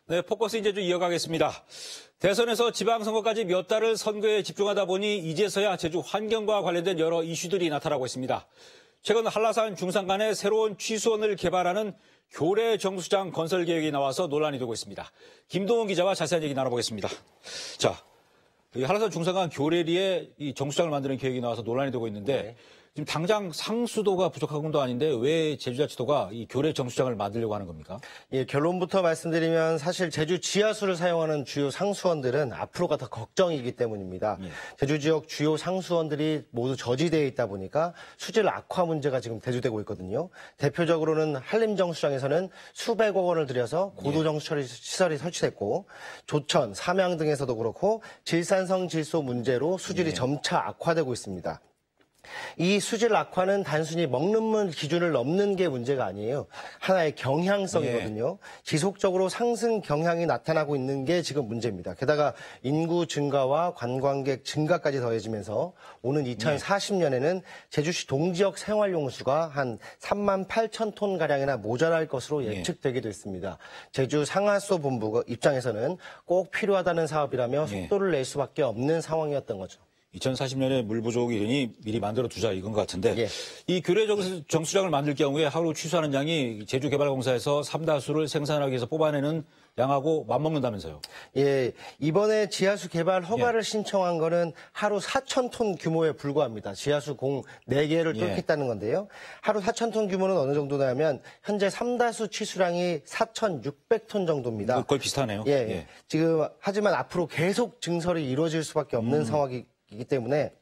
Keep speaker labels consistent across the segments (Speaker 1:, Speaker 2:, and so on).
Speaker 1: 네, 포커스 인제주 이어가겠습니다. 대선에서 지방선거까지 몇 달을 선거에 집중하다 보니 이제서야 제주 환경과 관련된 여러 이슈들이 나타나고 있습니다. 최근 한라산 중산간에 새로운 취수원을 개발하는 교래 정수장 건설 계획이 나와서 논란이 되고 있습니다. 김동훈 기자와 자세한 얘기 나눠보겠습니다. 자, 이 한라산 중산간 교래리에 이 정수장을 만드는 계획이 나와서 논란이 되고 있는데 지금 당장 상수도가 부족한 것도 아닌데 왜 제주자치도가 이 교래 정수장을 만들려고 하는 겁니까?
Speaker 2: 예, 결론부터 말씀드리면 사실 제주 지하수를 사용하는 주요 상수원들은 앞으로가 더 걱정이기 때문입니다. 제주 지역 주요 상수원들이 모두 저지되어 있다 보니까 수질 악화 문제가 지금 대두되고 있거든요. 대표적으로는 한림정수장에서는 수백억 원을 들여서 고도정수 시설이 설치됐고 조천, 삼양 등에서도 그렇고 질산성 질소 문제로 수질이 점차 악화되고 있습니다. 이 수질 악화는 단순히 먹는 물 기준을 넘는 게 문제가 아니에요. 하나의 경향성이거든요. 지속적으로 상승 경향이 나타나고 있는 게 지금 문제입니다. 게다가 인구 증가와 관광객 증가까지 더해지면서 오는 2040년에는 제주시 동지역 생활용수가 한 3만 8천 톤가량이나 모자랄 것으로 예측되기도 했습니다. 제주 상하수 본부 입장에서는 꼭 필요하다는 사업이라며 속도를 낼 수밖에 없는 상황이었던 거죠.
Speaker 1: 2040년에 물 부족이 이르니 미리 만들어 두자 이건 것 같은데 이 교래 정수장을 만들 경우에 하루 취수하는 양이 제주개발공사에서 삼다수를 생산하기 위해서 뽑아내는 양하고 맞먹는다면서요?
Speaker 2: 예, 이번에 지하수 개발 허가를 신청한 거는 하루 4,000톤 규모에 불과합니다. 지하수 공 4개를 뚫겠다는 건데요. 하루 4,000톤 규모는 어느 정도냐면 현재 삼다수 취수량이 4,600톤 정도입니다.
Speaker 1: 거의 비슷하네요.
Speaker 2: 지금 하지만 앞으로 계속 증설이 이루어질 수밖에 없는 상황이기 때문에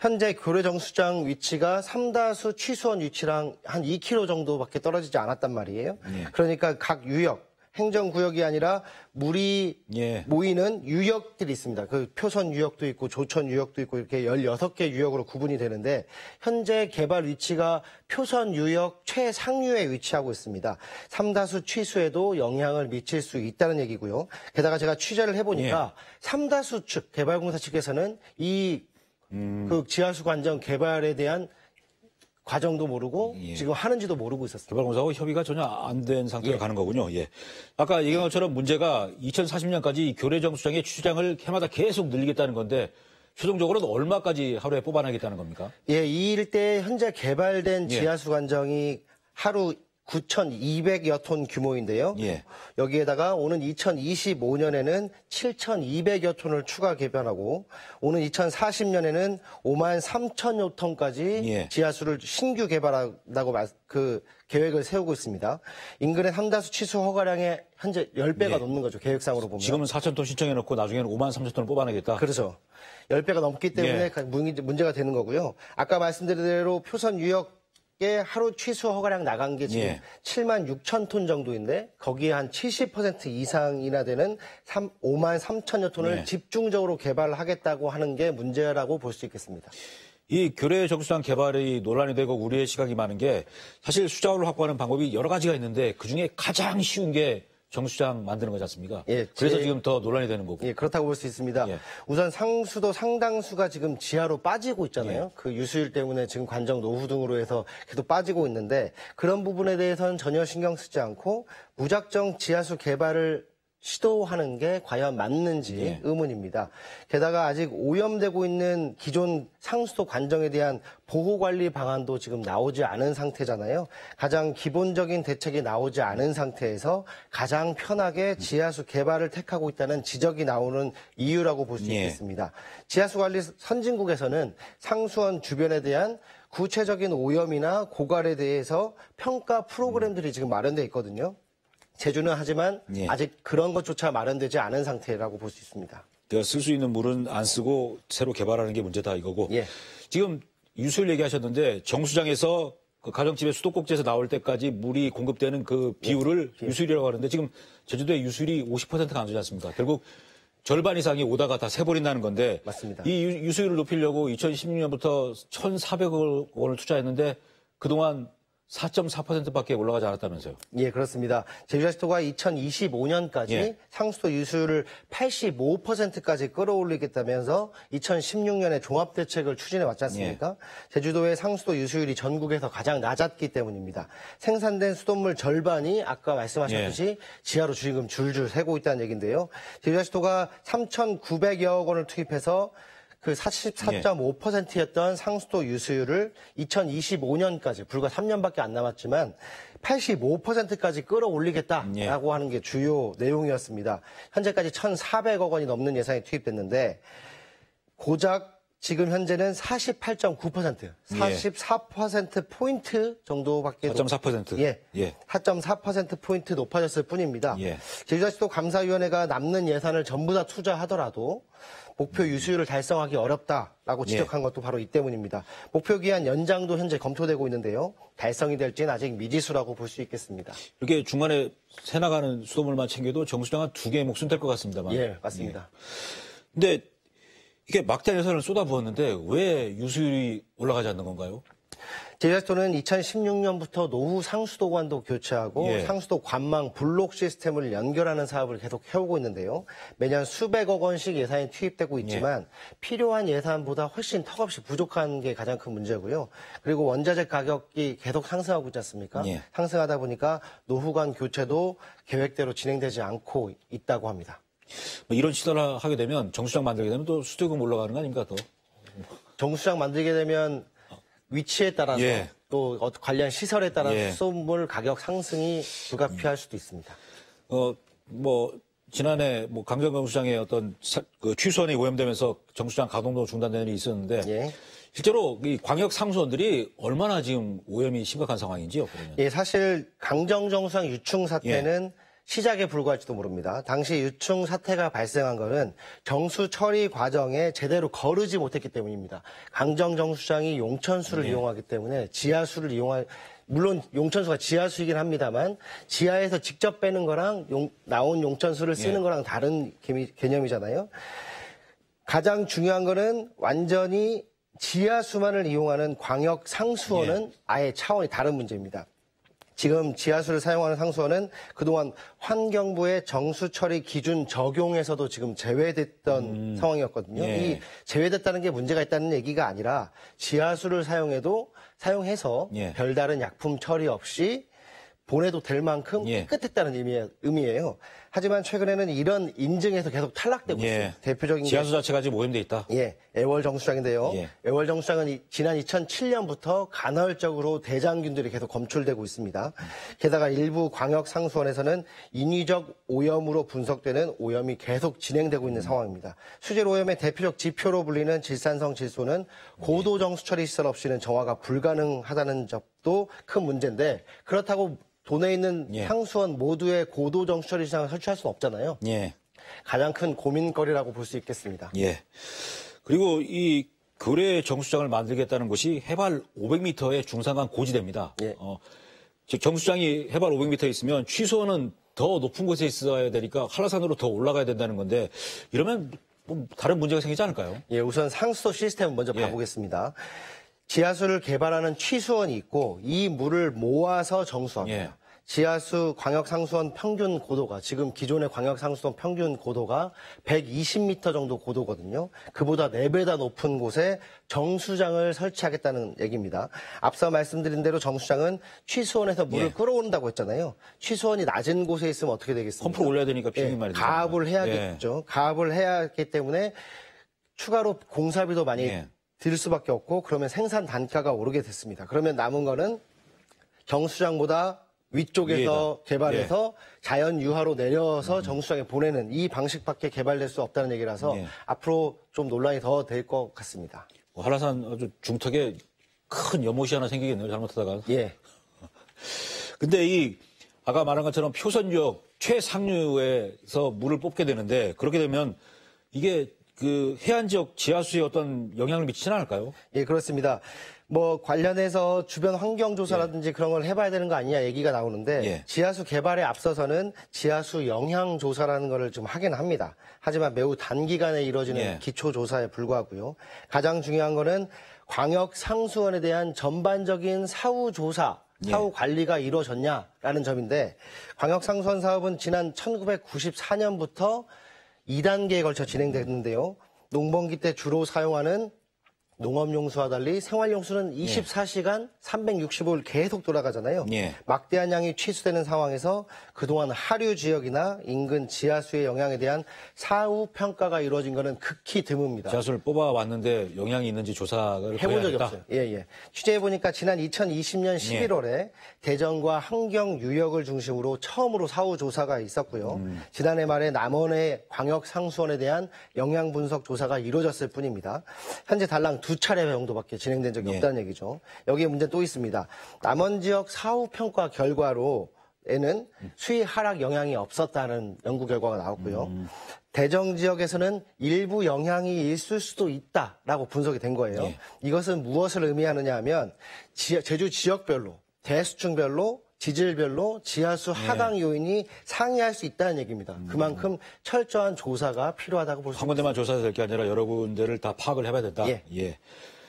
Speaker 2: 현재 교래 정수장 위치가 삼다수 취수원 위치랑 한 2km 정도밖에 떨어지지 않았단 말이에요. 그러니까 각 유역 행정구역이 아니라 물이 모이는 유역들이 있습니다. 그 표선 유역도 있고 조천 유역도 있고 이렇게 16개 유역으로 구분이 되는데 현재 개발 위치가 표선 유역 최상류에 위치하고 있습니다. 삼다수 취수에도 영향을 미칠 수 있다는 얘기고요. 게다가 제가 취재를 해보니까 삼다수 측, 개발공사 측에서는 그 지하수 관정 개발에 대한 과정도 모르고 지금 하는지도 모르고 있었습니다.
Speaker 1: 개발공사하고 협의가 전혀 안 된 상태로 가는 거군요. 아까 얘기한 것처럼 문제가 2040년까지 교래 정수장의 취수량을 해마다 계속 늘리겠다는 건데 최종적으로는 얼마까지 하루에 뽑아내겠다는 겁니까?
Speaker 2: 예, 이 일대에 현재 개발된 지하수 관정이 하루 9,200여 톤 규모인데요. 여기에다가 오는 2025년에는 7,200여 톤을 추가 개발하고 오는 2040년에는 5만 3천여 톤까지 지하수를 신규 개발한다고 그 계획을 세우고 있습니다. 인근의 삼다수 취수 허가량의 현재 10배가 넘는 거죠. 계획상으로 보면.
Speaker 1: 지금은 4,000톤 신청해놓고 나중에는 5만 3천 톤을 뽑아내겠다.
Speaker 2: 그렇죠. 10배가 넘기 때문에 문제가 되는 거고요. 아까 말씀드린 대로 표선 유역 하루 취수 허가량 나간 게 지금 7만 6천 톤 정도인데 거기에 한 70% 이상이나 되는 5만 3천여 톤을 집중적으로 개발하겠다고 하는 게 문제라고 볼 수 있겠습니다.
Speaker 1: 이 교래 정수장 개발이 논란이 되고 우려의 시각이 많은 게 사실 수자원을 확보하는 방법이 여러 가지가 있는데 그중에 가장 쉬운 게 정수장 만드는 거지 않습니까? 그래서 지금 더 논란이 되는 거고.
Speaker 2: 그렇다고 볼 수 있습니다. 우선 상수도 상당수가 지금 지하로 빠지고 있잖아요. 그 유수율 때문에 지금 관정 노후 등으로 해서 계속 빠지고 있는데 그런 부분에 대해서는 전혀 신경 쓰지 않고 무작정 지하수 개발을 시도하는 게 과연 맞는지 의문입니다. 게다가 아직 오염되고 있는 기존 상수도 관정에 대한 보호관리 방안도 지금 나오지 않은 상태잖아요. 가장 기본적인 대책이 나오지 않은 상태에서 가장 편하게 지하수 개발을 택하고 있다는 지적이 나오는 이유라고 볼 수 있겠습니다. 지하수 관리 선진국에서는 상수원 주변에 대한 구체적인 오염이나 고갈에 대해서 평가 프로그램들이 지금 마련되어 있거든요. 제주는 하지만 아직 그런 것조차 마련되지 않은 상태라고 볼 수 있습니다.
Speaker 1: 그러니까 쓸 수 있는 물은 안 쓰고 새로 개발하는 게 문제다 이거고. 지금 유수율 얘기하셨는데 정수장에서 그 가정집의 수도꼭지에서 나올 때까지 물이 공급되는 그 비율을 유수율이라고 하는데 지금 제주도의 유수율이 50%가 안 되지 않습니까? 결국 절반 이상이 오다가 다 새버린다는 건데
Speaker 2: 맞습니다.
Speaker 1: 이 유수율을 높이려고 2016년부터 1,400억 원을 투자했는데 그동안 4.4%밖에 올라가지 않았다면서요.
Speaker 2: 예, 그렇습니다. 제주자치도가 2025년까지
Speaker 1: 예.
Speaker 2: 상수도 유수율을 85%까지 끌어올리겠다면서 2016년에 종합대책을 추진해 왔지 않습니까? 제주도의 상수도 유수율이 전국에서 가장 낮았기 때문입니다. 생산된 수돗물 절반이 아까 말씀하셨듯이 지하로 지금 줄줄 새고 있다는 얘기인데요. 제주자치도가 3,900여억 원을 투입해서 그 44.5%였던 상수도 유수율을 2025년까지 불과 3년밖에 안 남았지만 85%까지 끌어올리겠다라고 하는 게 주요 내용이었습니다. 현재까지 1,400억 원이 넘는 예산이 투입됐는데 고작 지금 현재는 48.9%, 44%포인트 정도밖에
Speaker 1: 4.4%.
Speaker 2: 예. 4.4%포인트 높아졌을 뿐입니다.
Speaker 1: 예.
Speaker 2: 제주자치도 감사위원회가 남는 예산을 전부 다 투자하더라도 목표 유수율을 달성하기 어렵다라고 지적한 것도 바로 이 때문입니다. 목표 기한 연장도 현재 검토되고 있는데요. 달성이 될지는 아직 미지수라고 볼 수 있겠습니다.
Speaker 1: 이렇게 중간에 새 나가는 수돗물만 챙겨도 정수장 한 2개의 몫은 될 것 같습니다만.
Speaker 2: 예, 맞습니다.
Speaker 1: 근데 이게 막대한 예산을 쏟아부었는데 왜 유수율이 올라가지 않는 건가요?
Speaker 2: 제주자치도는 2016년부터 노후 상수도관도 교체하고 상수도 관망 블록 시스템을 연결하는 사업을 계속 해오고 있는데요. 매년 수백억 원씩 예산이 투입되고 있지만 필요한 예산보다 훨씬 턱없이 부족한 게 가장 큰 문제고요. 그리고 원자재 가격이 계속 상승하고 있지 않습니까? 상승하다 보니까 노후관 교체도 계획대로 진행되지 않고 있다고 합니다.
Speaker 1: 뭐 이런 시설을 하게 되면 정수장 만들게 되면 또 수도금 올라가는 거 아닙니까 또?
Speaker 2: 정수장 만들게 되면 위치에 따라서 또 관련 시설에 따라서 수돗물 가격 상승이 불가피할 수도 있습니다.
Speaker 1: 뭐 지난해 뭐 강정정수장의 어떤 그 취수원이 오염되면서 정수장 가동도 중단되는 일이 있었는데 실제로 이 광역 상수원들이 얼마나 지금 오염이 심각한 상황인지요? 그러면.
Speaker 2: 예, 사실 강정정수장 유충 사태는 시작에 불과할지도 모릅니다. 당시 유충 사태가 발생한 것은 정수 처리 과정에 제대로 거르지 못했기 때문입니다. 강정정수장이 용천수를 이용하기 때문에 지하수를 물론 용천수가 지하수이긴 합니다만 지하에서 직접 빼는 거랑 나온 용천수를 쓰는 거랑 다른 개념이잖아요. 가장 중요한 거는 완전히 지하수만을 이용하는 광역 상수원은 아예 차원이 다른 문제입니다. 지금 지하수를 사용하는 상수원은 그동안 환경부의 정수처리 기준 적용에서도 지금 제외됐던 상황이었거든요. 이 제외됐다는 게 문제가 있다는 얘기가 아니라 지하수를 사용해서 별다른 약품 처리 없이 보내도 될 만큼 깨끗했다는 의미예요. 하지만 최근에는 이런 인증에서 계속 탈락되고 있습니다. 대표적인
Speaker 1: 지하수 자체가 지금 오염돼 있다.
Speaker 2: 애월 정수장인데요. 애월 정수장은 지난 2007년부터 간헐적으로 대장균들이 계속 검출되고 있습니다. 게다가 일부 광역 상수원에서는 인위적 오염으로 분석되는 오염이 계속 진행되고 있는 상황입니다. 수질 오염의 대표적 지표로 불리는 질산성 질소는 고도 정수 처리 시설 없이는 정화가 불가능하다는 점도 큰 문제인데 그렇다고 도내에 있는 상수원 모두의 고도 정수 처리 시장을 설치할 수는 없잖아요. 가장 큰 고민거리라고 볼 수 있겠습니다.
Speaker 1: 그리고 이 교래 정수장을 만들겠다는 것이 해발 500m의 중산간 고지대입니다. 즉 정수장이 해발 500m 있으면 취수원은 더 높은 곳에 있어야 되니까 한라산으로 더 올라가야 된다는 건데 이러면 뭐 다른 문제가 생기지 않을까요?
Speaker 2: 우선 상수도 시스템을 먼저 봐보겠습니다. 지하수를 개발하는 취수원이 있고 이 물을 모아서 정수합니다. 지하수 광역상수원 평균 고도가 지금 기존의 광역상수원 평균 고도가 120m 정도 고도거든요. 그보다 4배나 높은 곳에 정수장을 설치하겠다는 얘기입니다. 앞서 말씀드린 대로 정수장은 취수원에서 물을 끌어오른다고 했잖아요. 취수원이 낮은 곳에 있으면 어떻게 되겠습니까?
Speaker 1: 펌프를 올려야 되니까 비용이 많이 들어요.
Speaker 2: 가압을 해야겠죠. 가압을 해야 하기 때문에 추가로 공사비도 많이 들 수밖에 없고 그러면 생산 단가가 오르게 됐습니다. 그러면 남은 거는 정수장보다 위쪽에서 개발해서 자연 유하로 내려서 정수장에 보내는 이 방식밖에 개발될 수 없다는 얘기라서 앞으로 좀 논란이 더 될 것 같습니다.
Speaker 1: 한라산 아주 중턱에 큰 연못이 하나 생기겠네요. 잘못하다가. 근데 이 아까 말한 것처럼 표선지역 최상류에서 물을 뽑게 되는데 그렇게 되면 이게 그 해안 지역 지하수에 어떤 영향을 미치지는 않을까요?
Speaker 2: 그렇습니다. 뭐 관련해서 주변 환경 조사라든지 그런 걸 해봐야 되는 거 아니냐 얘기가 나오는데 지하수 개발에 앞서서는 지하수 영향 조사라는 거를 좀 하긴 합니다. 하지만 매우 단기간에 이루어지는 기초 조사에 불과하고요. 가장 중요한 거는 광역 상수원에 대한 전반적인 사후 조사 사후 관리가 이루어졌냐라는 점인데 광역상수원 사업은 지난 1994년부터 2단계에 걸쳐 진행됐는데요. 농번기 때 주로 사용하는 농업용수와 달리 생활용수는 24시간 365일 계속 돌아가잖아요.
Speaker 1: 예.
Speaker 2: 막대한 양이 취수되는 상황에서 그동안 하류 지역이나 인근 지하수의 영향에 대한 사후 평가가 이루어진 것은 극히 드뭅니다.
Speaker 1: 지하수를 뽑아왔는데 영향이 있는지 조사를
Speaker 2: 해본 적이
Speaker 1: 해야겠다.
Speaker 2: 없어요. 예. 취재해보니까 지난 2020년 11월에 대전과 함경 유역을 중심으로 처음으로 사후 조사가 있었고요. 지난해 말에 남원의 광역상수원에 대한 영향 분석 조사가 이루어졌을 뿐입니다. 현재 달랑 2차례 정도밖에 진행된 적이 없다는 얘기죠. 여기에 문제는 또 있습니다. 남원 지역 사후 평가 결과로에는 수위 하락 영향이 없었다는 연구 결과가 나왔고요. 대정 지역에서는 일부 영향이 있을 수도 있다라고 분석이 된 거예요. 이것은 무엇을 의미하느냐 하면 제주 지역별로, 대수층별로, 지질별로 지하수 하강 요인이 상이할 수 있다는 얘기입니다. 그만큼 철저한 조사가 필요하다고 볼 수
Speaker 1: 한
Speaker 2: 있습니다.
Speaker 1: 군데만 조사해야 될 게 아니라 여러 군데를 다 파악을 해봐야 된다.
Speaker 2: 예.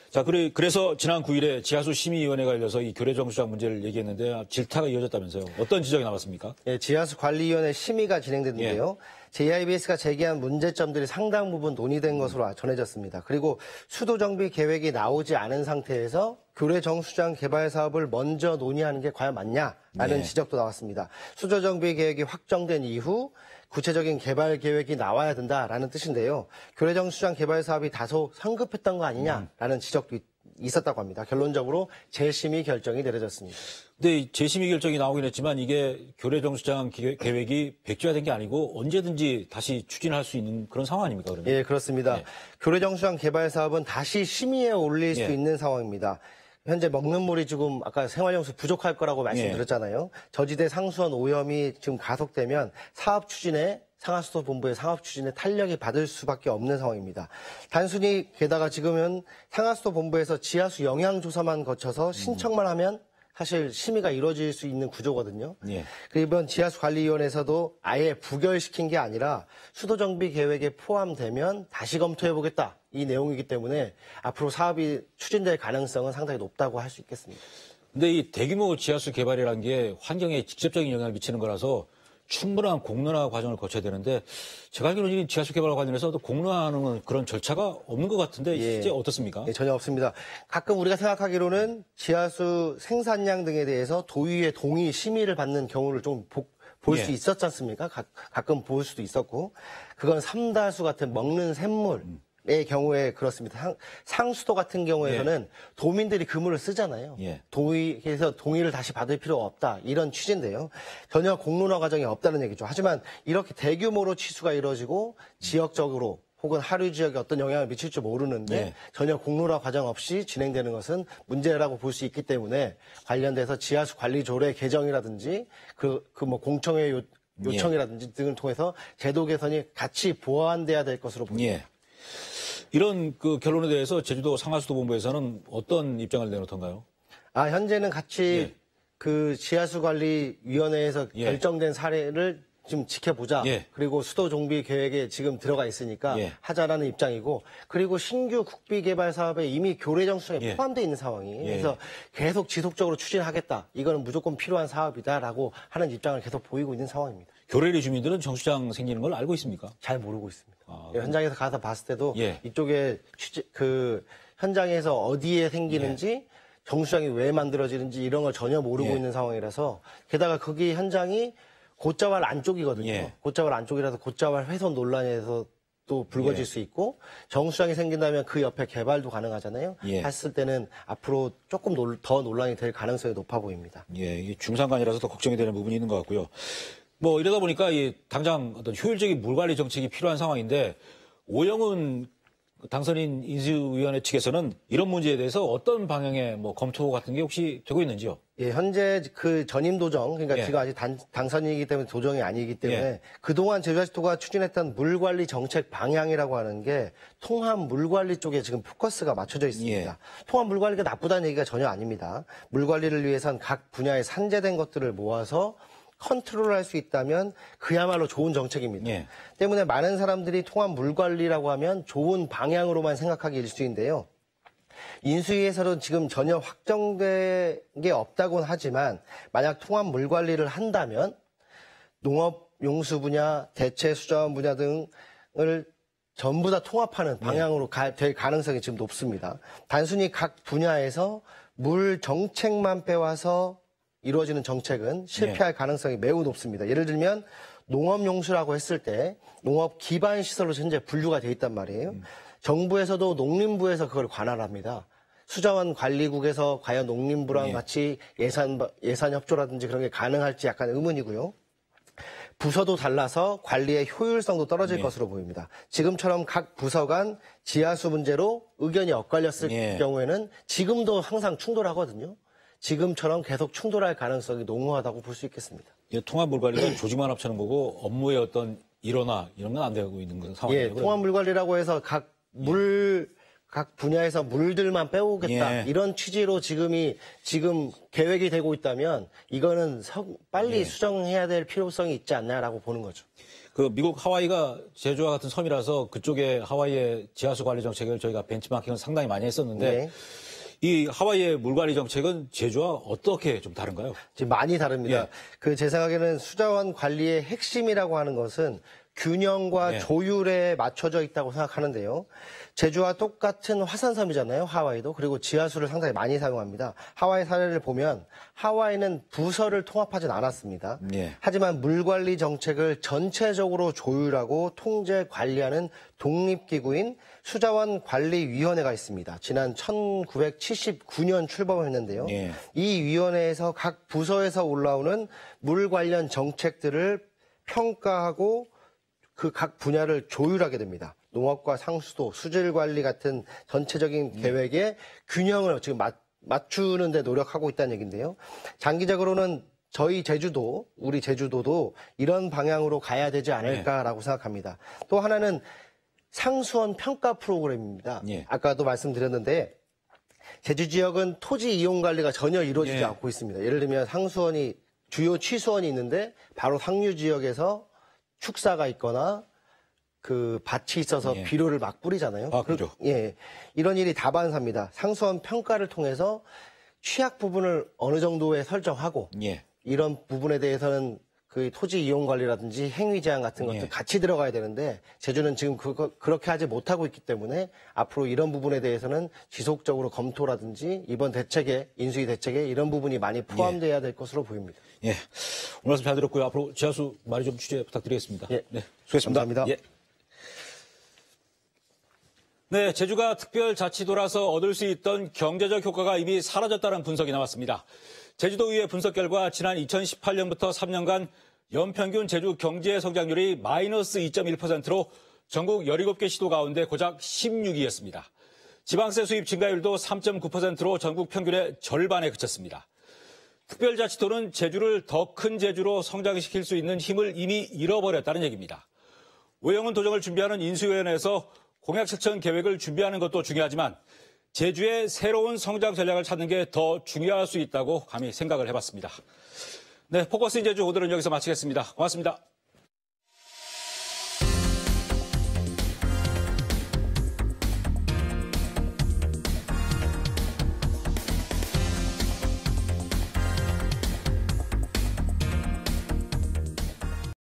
Speaker 1: 자, 그래서 지난 9일에 지하수 심의위원회가 열려서 이 교례정수장 문제를 얘기했는데 질타가 이어졌다면서요. 어떤 지적이 나왔습니까?
Speaker 2: 예, 지하수 관리위원회 심의가 진행됐는데요. JIBS가 제기한 문제점들이 상당 부분 논의된 것으로 전해졌습니다. 그리고 수도 정비 계획이 나오지 않은 상태에서 교례 정수장 개발 사업을 먼저 논의하는 게 과연 맞냐라는 지적도 나왔습니다. 수도 정비 계획이 확정된 이후 구체적인 개발 계획이 나와야 된다라는 뜻인데요. 교례 정수장 개발 사업이 다소 성급했던 거 아니냐라는 지적도 있었다고 합니다. 결론적으로 재심의 결정이 내려졌습니다.
Speaker 1: 근데 이 재심의 결정이 나오긴 했지만 이게 교례정수장 계획이 백지화된 게 아니고 언제든지 다시 추진할 수 있는 그런 상황 아닙니까, 그러면?
Speaker 2: 예, 그렇습니다. 교례 정수장 개발 사업은 다시 심의에 올릴 수 있는 상황입니다. 현재 먹는 물이 지금 아까 생활용수 부족할 거라고 말씀드렸잖아요. 저지대 상수원 오염이 지금 가속되면 상하수도본부의 사업 추진에 탄력이 받을 수밖에 없는 상황입니다. 단순히 게다가 지금은 상하수도본부에서 지하수 영향조사만 거쳐서 신청만 하면 사실 심의가 이루어질 수 있는 구조거든요. 그리고 이번 지하수관리위원회에서도 아예 부결시킨 게 아니라 수도정비 계획에 포함되면 다시 검토해보겠다. 이 내용이기 때문에 앞으로 사업이 추진될 가능성은 상당히 높다고 할 수 있겠습니다.
Speaker 1: 근데 이 대규모 지하수 개발이라는 게 환경에 직접적인 영향을 미치는 거라서 충분한 공론화 과정을 거쳐야 되는데 제가 알기로는 지하수 개발과 관련해서 공론화하는 그런 절차가 없는 것 같은데 실제 어떻습니까?
Speaker 2: 예, 전혀 없습니다. 가끔 우리가 생각하기로는 지하수 생산량 등에 대해서 도의회 동의 심의를 받는 경우를 좀 볼 수 있었지 않습니까? 가끔 볼 수도 있었고 그건 삼다수 같은 먹는 샘물의 경우에 그렇습니다. 상수도 같은 경우에서는 도민들이 그 물을 쓰잖아요. 도의에서 동의를 다시 받을 필요가 없다. 이런 취지인데요. 전혀 공론화 과정이 없다는 얘기죠. 하지만 이렇게 대규모로 취수가 이루어지고 지역적으로 혹은 하류 지역에 어떤 영향을 미칠지 모르는데 전혀 공론화 과정 없이 진행되는 것은 문제라고 볼 수 있기 때문에 관련돼서 지하수 관리 조례 개정이라든지 뭐 공청회 요청이라든지 등을 통해서 제도 개선이 같이 보완돼야 될 것으로 보입니다.
Speaker 1: 이런 그 결론에 대해서 제주도 상하수도본부에서는 어떤 입장을 내놓던가요?
Speaker 2: 현재는 같이 그 지하수관리위원회에서 결정된 사례를 좀 지켜보자. 그리고 수도 정비 계획에 지금 들어가 있으니까 하자라는 입장이고, 그리고 신규 국비 개발 사업에 이미 교례 정수장에 포함되어 있는 상황이 그래서 계속 지속적으로 추진하겠다. 이거는 무조건 필요한 사업이다라고 하는 입장을 계속 보이고 있는 상황입니다.
Speaker 1: 교례리 주민들은 정수장 생기는 걸 알고 있습니까?
Speaker 2: 잘 모르고 있습니다. 현장에서 가서 봤을 때도 이쪽에 현장에서 어디에 생기는지 정수장이 왜 만들어지는지 이런 걸 전혀 모르고 있는 상황이라서, 게다가 거기 현장이 곶자왈 안쪽이거든요. 곶자왈 안쪽이라서 곶자왈 훼손 논란에서 또 불거질 수 있고, 정수장이 생긴다면 그 옆에 개발도 가능하잖아요. 했을 때는 앞으로 조금 더 논란이 될 가능성이 높아 보입니다.
Speaker 1: 이게 중산간이라서 더 걱정이 되는 부분이 있는 것 같고요. 뭐 이러다 보니까 당장 어떤 효율적인 물 관리 정책이 필요한 상황인데, 오영훈 당선인 인수위원회 측에서는 이런 문제에 대해서 어떤 방향의 뭐 검토 같은 게 혹시 되고 있는지요?
Speaker 2: 현재 그 전임 도정, 그러니까 지금 아직 당선인이기 때문에 도정이 아니기 때문에 그동안 제주도가 추진했던 물 관리 정책 방향이라고 하는 게 통합 물 관리 쪽에 지금 포커스가 맞춰져 있습니다. 통합 물 관리가 나쁘다는 얘기가 전혀 아닙니다. 물 관리를 위해선 각 분야에 산재된 것들을 모아서 컨트롤할 수 있다면 그야말로 좋은 정책입니다. 때문에 많은 사람들이 통합 물 관리라고 하면 좋은 방향으로만 생각하기 일쑤인데요. 인수위에서는 지금 전혀 확정된 게 없다고는 하지만 만약 통합 물 관리를 한다면 농업 용수 분야, 대체 수자원 분야 등을 전부 다 통합하는 방향으로 될 가능성이 지금 높습니다. 단순히 각 분야에서 물 정책만 빼와서 이루어지는 정책은 실패할 가능성이 매우 높습니다. 예를 들면 농업용수라고 했을 때 농업 기반 시설로 현재 분류가 돼 있단 말이에요. 정부에서도 농림부에서 그걸 관할합니다. 수자원 관리국에서 과연 농림부랑 같이 예산 협조라든지 그런 게 가능할지 약간 의문이고요. 부서도 달라서 관리의 효율성도 떨어질 것으로 보입니다. 지금처럼 각 부서 간 지하수 문제로 의견이 엇갈렸을 경우에는 지금도 항상 충돌하거든요. 지금처럼 계속 충돌할 가능성이 농후하다고 볼 수 있겠습니다.
Speaker 1: 통합 물관리는 조직만 합치는 거고 업무의 어떤 일원화 이런 건 안 되고 있는 상황이에요.
Speaker 2: 통합 물관리라고 해서 각 분야에서 물들만 빼오겠다 이런 취지로 지금 계획이 되고 있다면 이거는 빨리 수정해야 될 필요성이 있지 않나라고 보는 거죠.
Speaker 1: 그 미국 하와이가 제주와 같은 섬이라서 그쪽에 하와이의 지하수 관리 정책을 저희가 벤치마킹을 상당히 많이 했었는데 이 하와이의 물관리 정책은 제주와 어떻게 좀 다른가요?
Speaker 2: 지금 많이 다릅니다. 제 생각에는 수자원 관리의 핵심이라고 하는 것은 균형과 조율에 맞춰져 있다고 생각하는데요. 제주와 똑같은 화산섬이잖아요, 하와이도. 그리고 지하수를 상당히 많이 사용합니다. 하와이 사례를 보면 하와이는 부서를 통합하진 않았습니다. 하지만 물관리 정책을 전체적으로 조율하고 통제 관리하는 독립기구인 수자원관리위원회가 있습니다. 지난 1979년 출범했는데요. 이 위원회에서 각 부서에서 올라오는 물 관련 정책들을 평가하고 그 각 분야를 조율하게 됩니다. 농업과 상수도, 수질 관리 같은 전체적인 계획에 균형을 지금 맞추는 데 노력하고 있다는 얘기인데요. 장기적으로는 우리 제주도도 이런 방향으로 가야 되지 않을까라고 생각합니다. 또 하나는 상수원 평가 프로그램입니다. 아까도 말씀드렸는데 제주 지역은 토지 이용 관리가 전혀 이루어지지 않고 있습니다. 예를 들면 주요 취수원이 있는데 바로 상류 지역에서 축사가 있거나 그 밭이 있어서 비료를 막 뿌리잖아요.
Speaker 1: 그렇죠.
Speaker 2: 이런 일이 다반사입니다. 상수원 평가를 통해서 취약 부분을 어느 정도에 설정하고 이런 부분에 대해서는 그 토지 이용 관리라든지 행위 제한 같은 것도 같이 들어가야 되는데 제주는 지금 그렇게 하지 못하고 있기 때문에 앞으로 이런 부분에 대해서는 지속적으로 검토라든지 이번 인수위 대책에 이런 부분이 많이 포함돼야 될 것으로 보입니다.
Speaker 1: 오늘 말씀 잘 들었고요. 앞으로 지하수 말이 좀 취재 부탁드리겠습니다. 수고했습니다.
Speaker 2: 감사합니다.
Speaker 1: 네, 제주가 특별자치도라서 얻을 수 있던 경제적 효과가 이미 사라졌다는 분석이 나왔습니다. 제주도의회 분석 결과 지난 2018년부터 3년간 연평균 제주 경제 성장률이 마이너스 2.1%로 전국 17개 시도 가운데 고작 16위였습니다. 지방세 수입 증가율도 3.9%로 전국 평균의 절반에 그쳤습니다. 특별자치도는 제주를 더 큰 제주로 성장시킬 수 있는 힘을 이미 잃어버렸다는 얘기입니다. 외형은 도정을 준비하는 인수위원회에서 공약 실천 계획을 준비하는 것도 중요하지만 제주의 새로운 성장 전략을 찾는 게 더 중요할 수 있다고 감히 생각을 해봤습니다. 네, 포커스인 제주 오늘은 여기서 마치겠습니다. 고맙습니다.